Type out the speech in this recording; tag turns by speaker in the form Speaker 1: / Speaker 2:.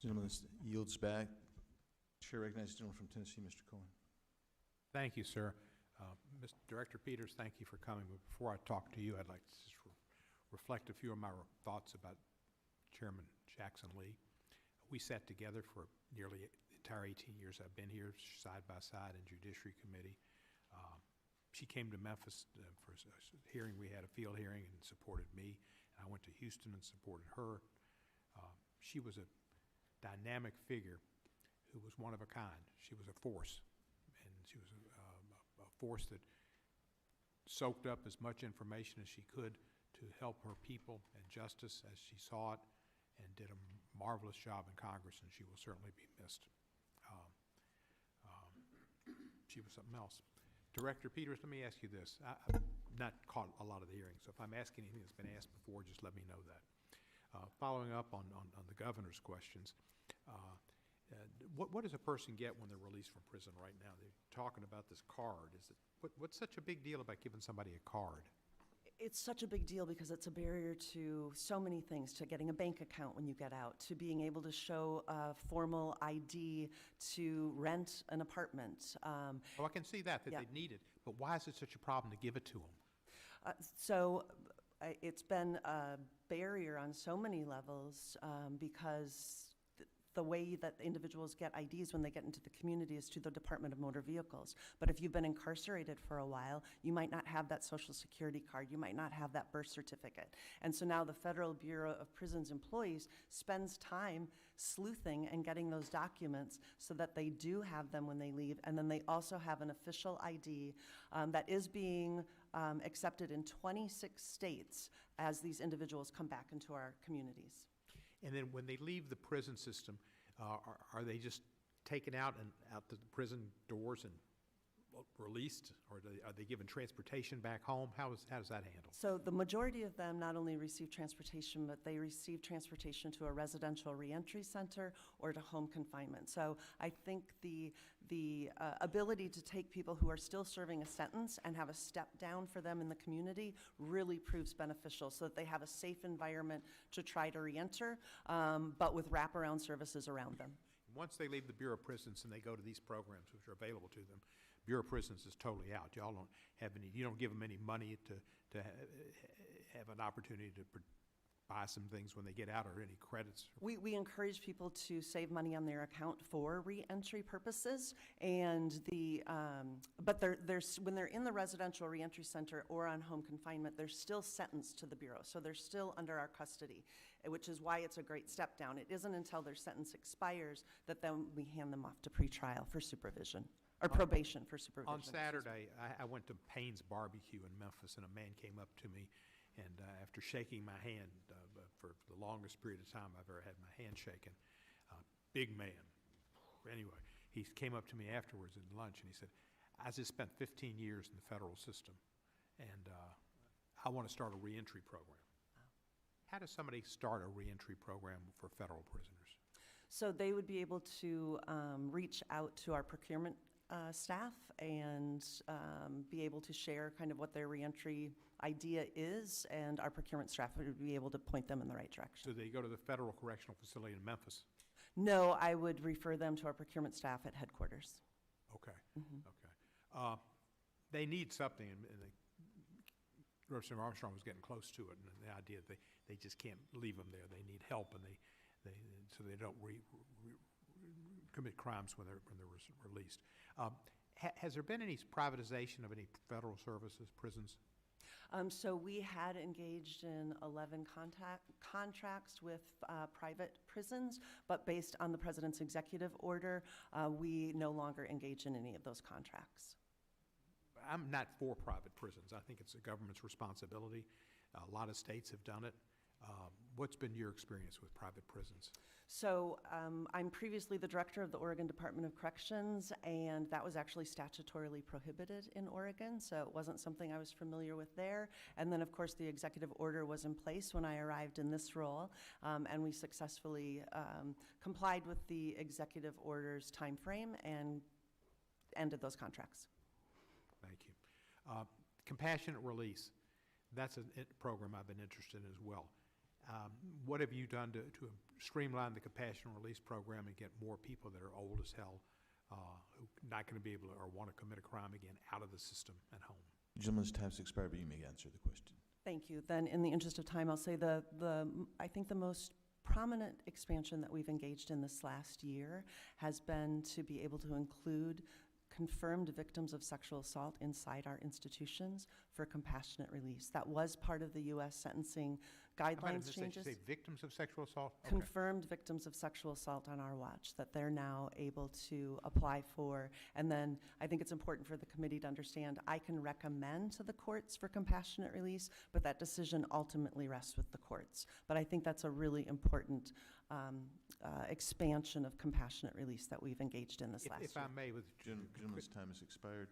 Speaker 1: Gentleman yields back. Chair recognizes the gentleman from Tennessee, Mr. Cohen.
Speaker 2: Thank you, sir. Mr. Director Peters, thank you for coming. But before I talk to you, I'd like to just reflect a few of my thoughts about Chairman Jackson Lee. We sat together for nearly the entire 18 years I've been here, side by side in Judiciary Committee. She came to Memphis for a hearing. We had a field hearing and supported me. And I went to Houston and supported her. She was a dynamic figure who was one of a kind. She was a force, and she was a force that soaked up as much information as she could to help her people and justice as she saw it, and did a marvelous job in Congress, and she will certainly be missed. She was something else. Director Peters, let me ask you this. I've not caught a lot of the hearings, so if I'm asking anything that's been asked before, just let me know that. Following up on the governor's questions, what does a person get when they're released from prison right now? They're talking about this card. What's such a big deal about giving somebody a card?
Speaker 3: It's such a big deal because it's a barrier to so many things, to getting a bank account when you get out, to being able to show a formal ID, to rent an apartment.
Speaker 2: Oh, I can see that
Speaker 3: yeah.
Speaker 2: they need it, but why is it such a problem to give it to them?
Speaker 3: It's been a barrier on so many levels because the way that individuals get IDs when they get into the community is to the Department of Motor Vehicles. But if you've been incarcerated for a while, you might not have that Social Security card, you might not have that birth certificate. And so now the Federal Bureau of Prisons employees spends time sleuthing and getting those documents so that they do have them when they leave. And then they also have an official ID that is being accepted in 26 states as these individuals come back into our communities.
Speaker 2: And then when they leave the prison system, are they just taken out the prison doors and released, or are they given transportation back home? How does that handle?
Speaker 3: So the majority of them not only receive transportation, but they receive transportation to a residential reentry center or to home confinement. So I think the ability to take people who are still serving a sentence and have a step down for them in the community really proves beneficial, so that they have a safe environment to try to reenter, but with wraparound services around them.
Speaker 2: Once they leave the Bureau of Prisons and they go to these programs which are available to them, Bureau of Prisons is totally out. Y'all don't have any, you don't give them any money to have an opportunity to buy some things when they get out, or any credits?
Speaker 3: We encourage people to save money on their account for reentry purposes, and but when they're in the residential reentry center or on home confinement, they're still sentenced to the Bureau, so they're still under our custody, which is why it's a great step down. It isn't until their sentence expires that then we hand them off to pretrial for supervision. Or probation for supervision.
Speaker 2: On Saturday, I went to Payne's Barbecue in Memphis, and a man came up to me, and after shaking my hand for the longest period of time I've ever had my hand shaken, big man. Anyway, he came up to me afterwards at lunch, and he said, I just spent 15 years in the federal system, and I want to start a reentry program. How does somebody start a reentry program for federal prisoners?
Speaker 3: So they would be able to reach out to our procurement staff and be able to share kind of what their reentry idea is, and our procurement staff would be able to point them in the right direction.
Speaker 2: So they go to the Federal Correctional Facility in Memphis?
Speaker 3: No, I would refer them to our procurement staff at headquarters.
Speaker 2: Okay, okay. They need something, and Representative Armstrong was getting close to it, and the idea that they just can't leave them there. They need help, and so they don't commit crimes when they're released. Has there been any privatization of any federal services, prisons?
Speaker 3: So we had engaged in 11 contracts with private prisons, but based on the President's executive order, we no longer engage in any of those contracts.
Speaker 2: I'm not for private prisons. I think it's the government's responsibility. A lot of states have done it. What's been your experience with private prisons?
Speaker 3: So I'm previously the director of the Oregon Department of Corrections, and that was actually statutorily prohibited in Oregon, so it wasn't something I was familiar with there. And then, of course, the executive order was in place when I arrived in this role, and we successfully complied with the executive order's time frame and ended those contracts.
Speaker 2: Thank you. Compassionate release, that's a program I've been interested in as well. What have you done to streamline the compassionate release program and get more people that are old as hell, who not going to be able to or want to commit a crime again out of the system and home.
Speaker 1: Gentleman's time's expired, but you may answer the question.
Speaker 3: Thank you. Then, in the interest of time, I'll say I think the most prominent expansion that we've engaged in this last year has been to be able to include confirmed victims of sexual assault inside our institutions for compassionate release. That was part of the U.S. sentencing
Speaker 2: I might have
Speaker 3: guidelines
Speaker 2: missed that.
Speaker 3: changes.
Speaker 2: You say victims of sexual assault? Okay.
Speaker 3: Confirmed victims of sexual assault on our watch, that they're now able to apply for. And then I think it's important for the committee to understand, I can recommend to the courts for compassionate release, but that decision ultimately rests with the courts. But I think that's a really important expansion of compassionate release that we've engaged in this last year.
Speaker 2: If I may, with
Speaker 1: Gentleman's time has expired.